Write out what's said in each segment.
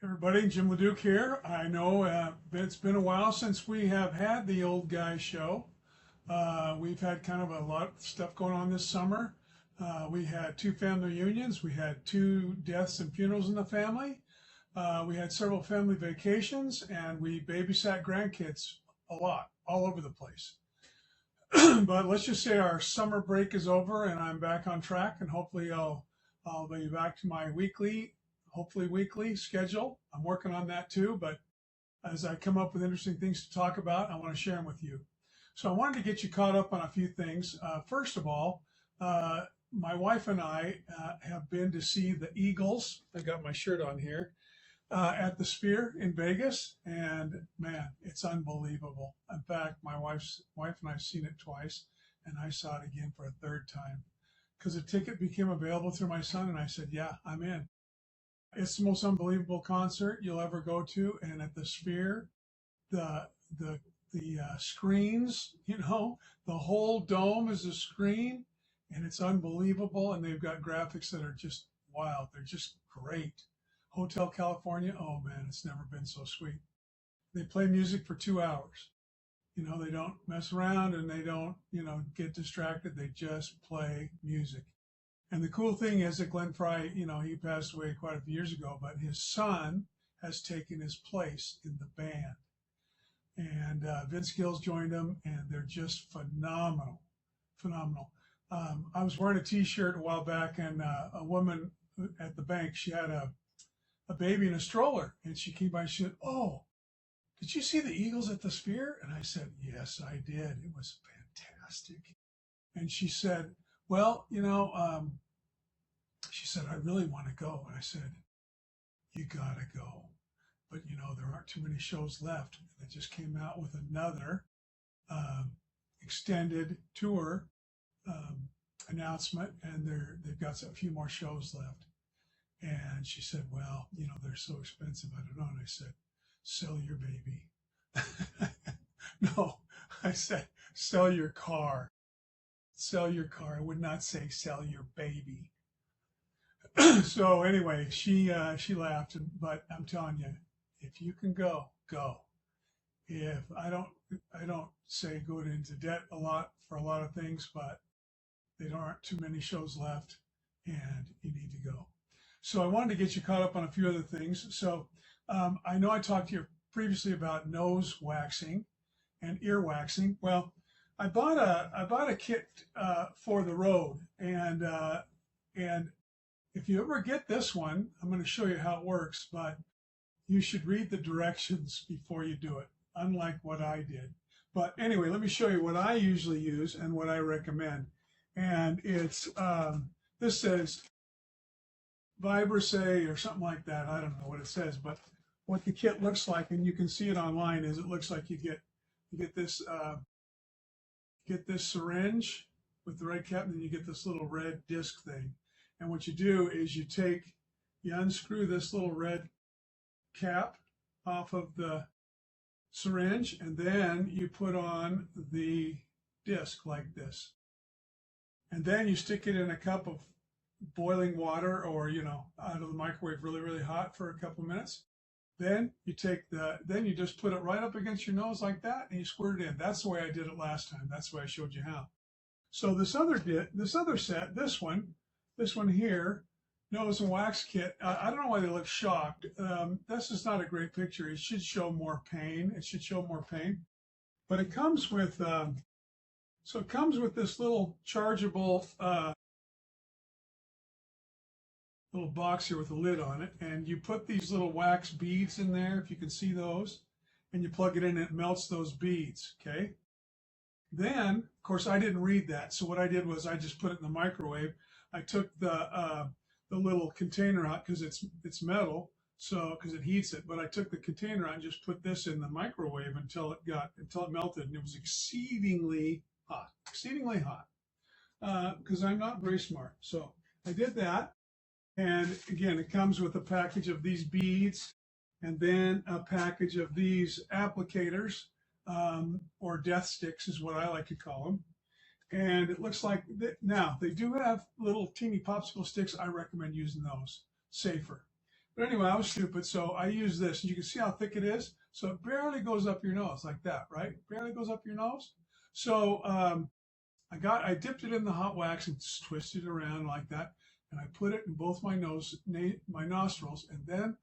Everybody, Jim Leduc here. I know it's been a while since we have had the old guy show. We've had kind of a lot of stuff going on this summer. We had two family reunions. We had two deaths and funerals in the family. We had several family vacations, and we babysat grandkids a lot, all over the place. But let's just say our summer break is over, and I'm back on track, and hopefully I'll be back to my hopefully weekly schedule. I'm working on that too, but as I come up with interesting things to talk about, I want to share them with you. So I wanted to get you caught up on a few things. First of all, my wife and I have been to see the Eagles. I got my shirt on here at the Sphere in Vegas, and man, it's unbelievable. In fact, my wife and I've seen it twice, and I saw it again for a third time because a ticket became available through my son, and I said, "Yeah, I'm in." It's the most unbelievable concert you'll ever go to, and at the Sphere, the the screens, the whole dome is a screen, and it's unbelievable. And they've got graphics that are just wild. They're just great. Hotel California, oh man, it's never been so sweet. They play music for 2 hours. They don't mess around and they don't, get distracted. They just play music. And the cool thing is that Glenn Fry, he passed away quite a few years ago, but his son has taken his place in the band. And Vince Gill's joined them, and they're just phenomenal, phenomenal. I was wearing a T-shirt a while back, and a woman at the bank, she had a baby in a stroller, and she came by and she said, "Oh, did you see the Eagles at the Sphere?" And I said, "Yes, I did. It was fantastic." And she said, "Well, she said, I really want to go." And I said, "You gotta go. But there aren't too many shows left." And they just came out with another um, extended tour announcement, and they've got a few more shows left. And she said, "Well, they're so expensive. I don't know." And I said, "Sell your baby." No, I said, "Sell your car. Sell your car." I would not say sell your baby. So anyway, she laughed, but I'm telling you, if you can go, go. If I don't say go into debt a lot for a lot of things, but there aren't too many shows left, and you need to go. So I wanted to get you caught up on a few other things. So I know I talked to you previously about nose waxing and ear waxing. Well, I bought a kit for the road, and if you ever get this one, I'm going to show you how it works, but you should read the directions before you do it, unlike what I did. But anyway, let me show you what I usually use and what I recommend. And this says Vibrisay or something like that. I don't know what it says, but what the kit looks like, and you can see it online, is it looks like you get this syringe with the red cap, and then you get this little red disc thing. And what you do is you unscrew this little red cap off of the syringe, and then you put on the disc like this. And then you stick it in a cup of boiling water, or, out of the microwave really, really hot for a couple of minutes. Then you just put it right up against your nose like that, and you squirt it in. That's the way I did it last time. That's the way I showed you how. So this other set, this one here, nose and wax kit. I don't know why they look shocked. This is not a great picture. It should show more pain. But it comes with this little chargeable little box here with a lid on it, and you put these little wax beads in there, if you can see those, and you plug it in, and it melts those beads. Okay. Then, of course, I didn't read that, so what I did was I just put it in the microwave. I took the little container out because it's metal, so because it heats it. But I took the container out and just put this in the microwave until it melted, and it was exceedingly hot, because I'm not very smart. So I did that, and again, it comes with a package of these beads, and then a package of these applicators, or death sticks is what I like to call them. And it looks like now they do have little teeny popsicle sticks. I recommend using those, safer. But anyway, I was stupid, so I use this. And you can see how thick it is. So it barely goes up your nose like that, right? Barely goes up your nose. So I dipped it in the hot wax and twisted it around like that. And I put it in both my nostrils. And then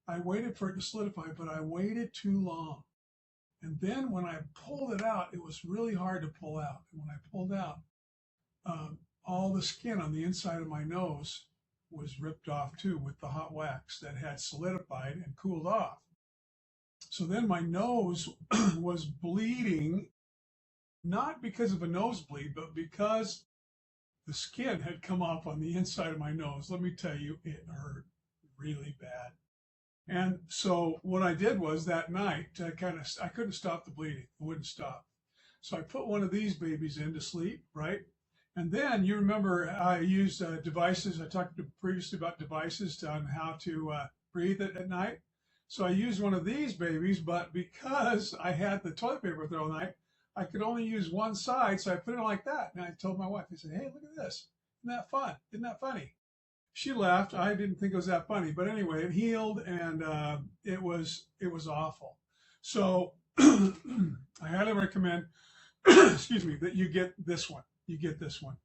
I waited for it to solidify, but I waited too long. And then when I pulled it out, it was really hard to pull out. And when I pulled out, all the skin on the inside of my nose was ripped off too with the hot wax that had solidified and cooled off. So then my nose was bleeding, not because of a nosebleed, but because the skin had come off on the inside of my nose. Let me tell you, it hurt really bad. And so what I did was that night, I couldn't stop the bleeding. It wouldn't stop. So I put one of these babies in to sleep, right? And then you remember I used devices. I talked previously about devices on how to breathe at night. So I used one of these babies, but because I had the toilet paper with it all night, I could only use one side. So I put it like that. And I told my wife, I said, hey, look at this. Isn't that fun? Isn't that funny? She laughed. I didn't think it was that funny. But anyway, it healed, and it was awful. So I highly recommend, excuse me, that you get this one. You get this one.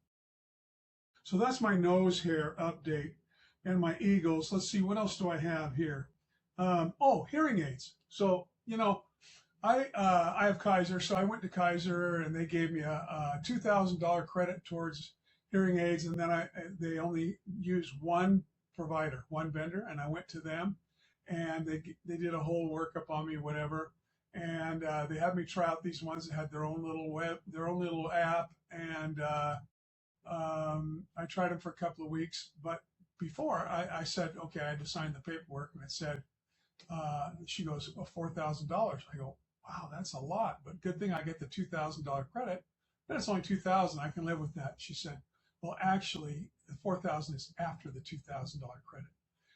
So that's my nose hair update and my eagles. Let's see, what else do I have here? Oh, hearing aids. So, you know, I have Kaiser, so I went to Kaiser and they gave me a $2,000 credit towards hearing aids, and then they only use one provider, one vendor, and I went to them, and they did a whole workup on me, whatever, and they had me try out these ones that had their own little app, and I tried them for a couple of weeks, but before I said, okay, I had to sign the paperwork, and it said, she goes, oh, $4,000. I go, wow, that's a lot, but good thing I get the $2,000 credit. But it's only $2,000. I can live with that. She said, well, actually, the $4,000 is after the $2,000 credit.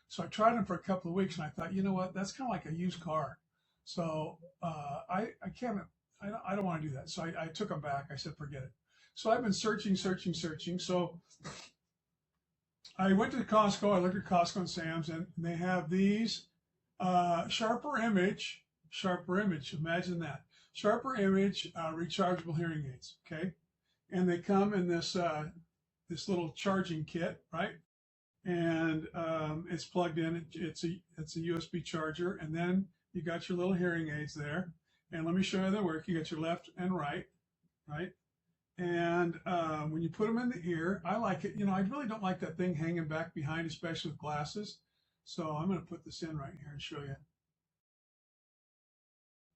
So I tried them for a couple of weeks, and I thought, you know what? That's kind of like a used car. So I don't want to do that. So I took them back. I said, forget it. So I've been searching. So I went to Costco. I looked at Costco and Sam's, and they have these sharper image. Imagine that. Sharper image rechargeable hearing aids. Okay, and they come in this this little charging kit, right? And it's plugged in. It's a USB charger, and then you got your little hearing aids there. And let me show you how they work. You got your left and right, right? And when you put them in the ear, I like it. You know, I really don't like that thing hanging back behind, especially with glasses. So I'm going to put this in right here and show you.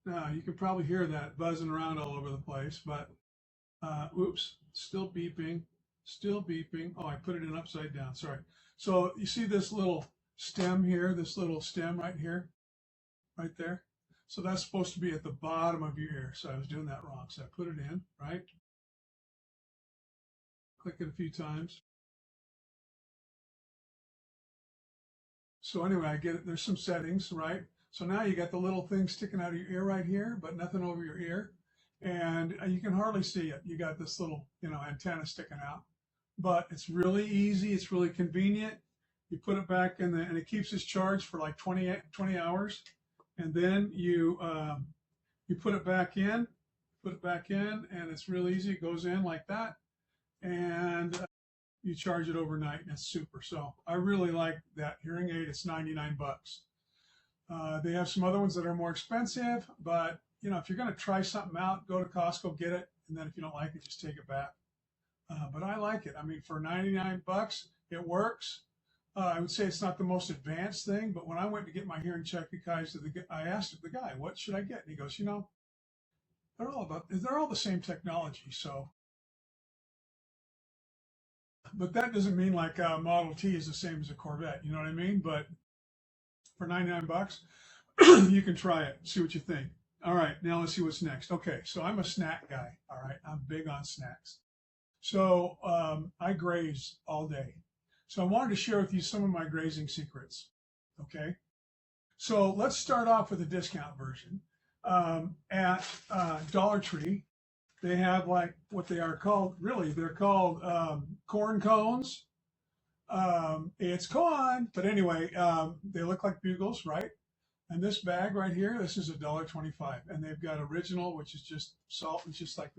Now, you can probably hear that buzzing around all over the place, but oops, still beeping. Oh, I put it in upside down, sorry. So you see this little stem here, this little stem right here, right there? So that's supposed to be at the bottom of your ear. So I was doing that wrong. So I put it in, right? Click it a few times. So anyway, I get it. There's some settings, right? So now you got the little thing sticking out of your ear right here, but nothing over your ear. And you can hardly see it. You got this little, you know, antenna sticking out. But it's really easy. It's really convenient. You put it back in and it keeps its charge for like 20 hours. And then you put it back in, and it's real easy. It goes in like that. And you charge it overnight, and it's super. So I really like that hearing aid. It's 99 bucks. They have some other ones that are more expensive, but you know, if you're going to try something out, go to Costco, get it, and then if you don't like it, just take it back. But I like it. I mean, for 99 bucks, it works. I would say it's not the most advanced thing, but when I went to get my hearing check, I asked the guy, what should I get? And he goes, you know, they're all the same technology. So, but that doesn't mean like a Model T is the same as a Corvette. You know what I mean? But for 99 bucks, you can try it, see what you think. All right, now let's see what's next. Okay, so I'm a snack guy. All right, I'm big on snacks. So I graze all day. So I wanted to share with you some of my grazing secrets. Okay, so let's start off with a discount version. At Dollar Tree, they have like what they are called, really, they're called corn cones. It's gone. But anyway, they look like bugles, right? And this bag right here, this is $1.25. And they've got original, which is just salt, it's just like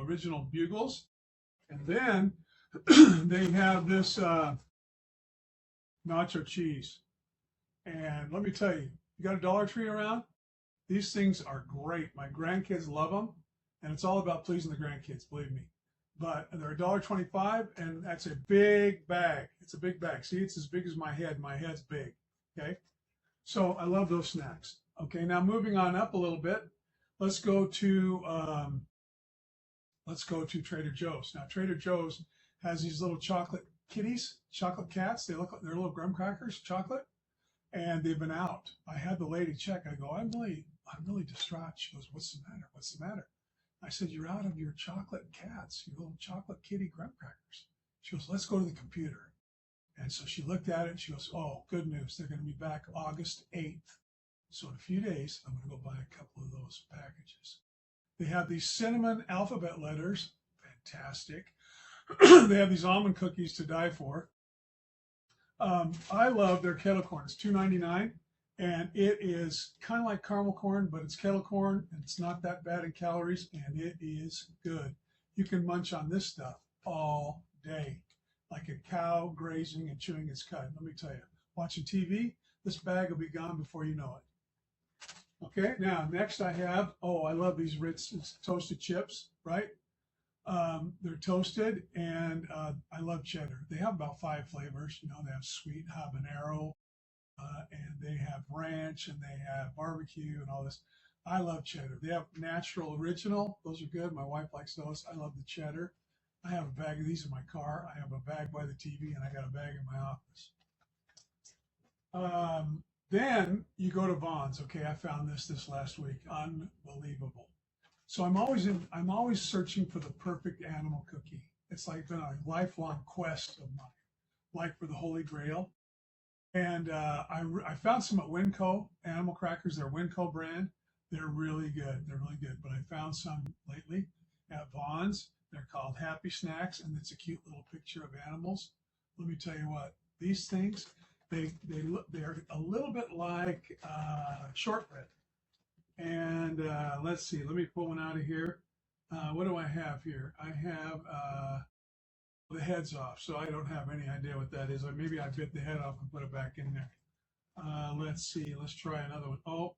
original bugles. And then they have this nacho cheese. And let me tell you, you got a Dollar Tree around? These things are great. My grandkids love them. And it's all about pleasing the grandkids, believe me. But they're $1.25, and that's a big bag. It's a big bag. See, it's as big as my head. My head's big. Okay. So I love those snacks. Okay. Now moving on up a little bit, let's go to Trader Joe's. Now Trader Joe's has these little chocolate kitties, chocolate cats. They look like they're little graham crackers, chocolate, and they've been out. I had the lady check. I go, I'm really distraught. She goes, what's the matter? What's the matter? I said, you're out of your chocolate cats, your little chocolate kitty graham crackers. She goes, let's go to the computer. And so she looked at it and she goes, oh, good news. They're going to be back August 8th. So in a few days, I'm going to go buy a couple of those packages. They have these cinnamon alphabet letters. Fantastic. They have these almond cookies to die for. I love their kettle corn. It's $2.99. And it is kind of like caramel corn, but it's kettle corn, and it's not that bad in calories, and it is good. You can munch on this stuff all day, like a cow grazing and chewing its cud. Let me tell you, watching TV, this bag will be gone before you know it. Okay, now next I have, I love these Ritz toasted chips, right? They're toasted, and I love cheddar. They have about 5 flavors. You know, they have sweet habanero, and they have ranch, and they have barbecue and all this. I love cheddar. They have natural original. Those are good. My wife likes those. I love the cheddar. I have a bag of these in my car. I have a bag by the TV, and I got a bag in my office. Then you go to Vons. Okay, I found this last week. Unbelievable. So I'm always searching for the perfect animal cookie. It's like been a lifelong quest of mine, like for the Holy Grail. And I found some at Winco animal crackers. They're Winco brand. They're really good. They're really good. But I found some lately at Vons. They're called Happy Snacks, and it's a cute little picture of animals. Let me tell you what, these things, they're a little bit like shortbread. And let's see, let me pull one out of here. What do I have here? I have the head's off, so I don't have any idea what that is. Or maybe I bit the head off and put it back in there. Let's see, let's try another one. Oh,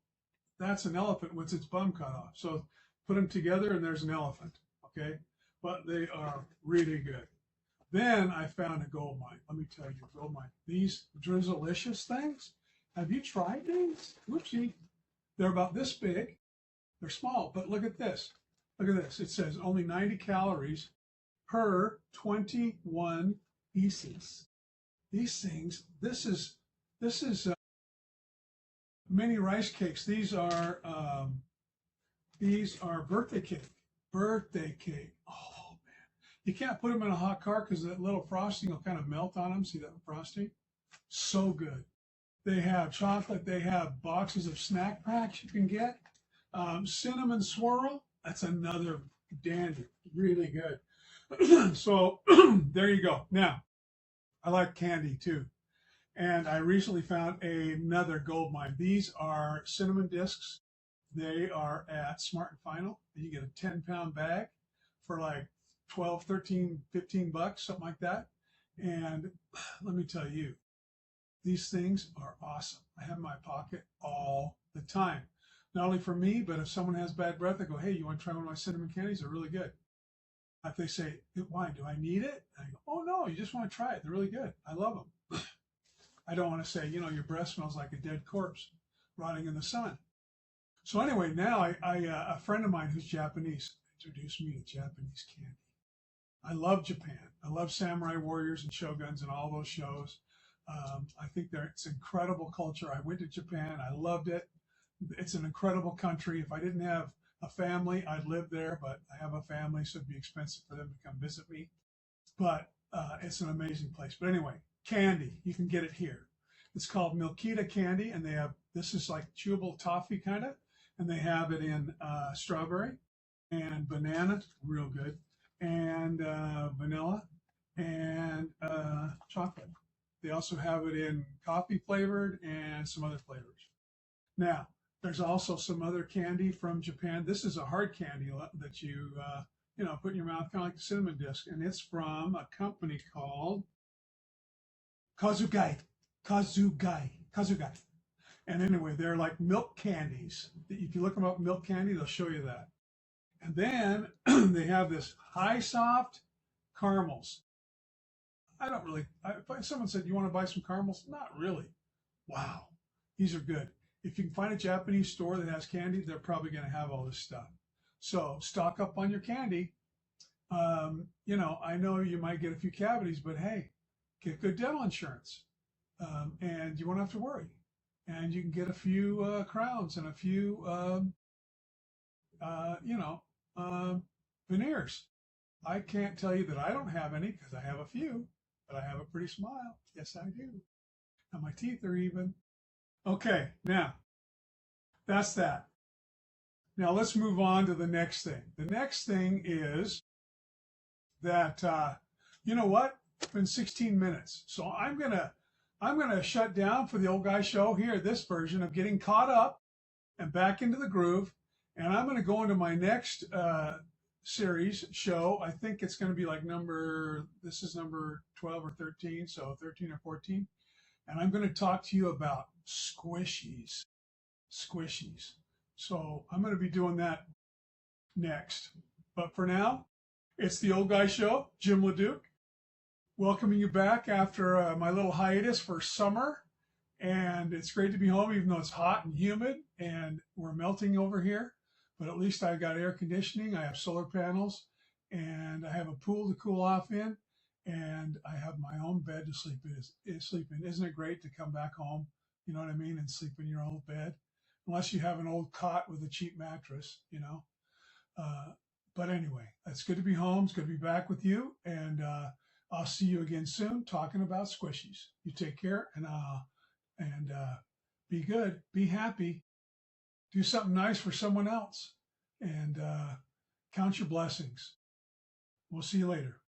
that's an elephant with its bum cut off. So put them together and there's an elephant, okay? But they are really good. Then I found a gold mine. Let me tell you, gold mine. These Drizzlicious things, have you tried these? Whoopsie. They're about this big. They're small, but look at this. Look at this. It says only 90 calories per 21 pieces. These things, this is mini rice cakes. These are birthday cake. Birthday cake. Oh man, you can't put them in a hot car because that little frosting will kind of melt on them. See that frosting? So good. They have chocolate. They have boxes of snack packs you can get. Cinnamon swirl. That's another dandy. Really good. So there you go. Now, I like candy too. And I recently found another gold mine. These are cinnamon discs. They are at Smart and Final. You get a 10-pound bag for like 12, 13, 15 bucks, something like that. And let me tell you, these things are awesome. I have in my pocket all the time. Not only for me, but if someone has bad breath, I go, hey, you want to try one of my cinnamon candies? They're really good. If they say, why, do I need it? I go, oh, no, you just want to try it. They're really good. I love them. I don't want to say, your breath smells like a dead corpse rotting in the sun. So anyway, now a friend of mine who's Japanese introduced me to Japanese candy. I love Japan. I love samurai warriors and shoguns and all those shows. I think it's an incredible culture. I went to Japan. I loved it. It's an incredible country. If I didn't have a family, I'd live there, but I have a family, so it'd be expensive for them to come visit me. But it's an amazing place. But anyway, candy, you can get it here. It's called Milkita candy, and this is like chewable toffee kind of, and they have it in strawberry and banana, real good, and vanilla, and chocolate. They also have it in coffee flavored and some other flavors. Now, there's also some other candy from Japan. This is a hard candy that you know, put in your mouth, kind of like the cinnamon disc, and it's from a company called Kazugai. Kazugai. And anyway, they're like milk candies. If you look them up, milk candy, they'll show you that. And then they have this high soft caramels. I don't really, if someone said, you want to buy some caramels? Not really. Wow, these are good. If you can find a Japanese store that has candy, they're probably going to have all this stuff. So stock up on your candy. You know, I know you might get a few cavities, but hey, get good dental insurance, and you won't have to worry. And you can get a few crowns and a few, you know, veneers. I can't tell you that I don't have any because I have a few, but I have a pretty smile. Yes, I do. And my teeth are even. Okay, now that's that. Now let's move on to the next thing. The next thing is that you know what? It's been 16 minutes, so I'm gonna shut down for the old guy show here. This version of getting caught up and back into the groove, and I'm gonna go into my next series show. I think it's gonna be like this is number 12 or 13, so 13 or 14, and I'm gonna talk to you about squishies. Squishies. So I'm gonna be doing that next. But for now, it's the old guy show, Jim Leduc, welcoming you back after my little hiatus for summer. And it's great to be home, even though it's hot and humid and we're melting over here. But at least I got air conditioning, I have solar panels, and I have a pool to cool off in, and I have my own bed to sleep in. Isn't it great to come back home, you know what I mean, and sleep in your old bed? Unless you have an old cot with a cheap mattress, you know. Uh, but anyway, it's good to be home. It's good to be back with you. And I'll see you again soon talking about squishies. You take care and be good, be happy, do something nice for someone else, and count your blessings. We'll see you later.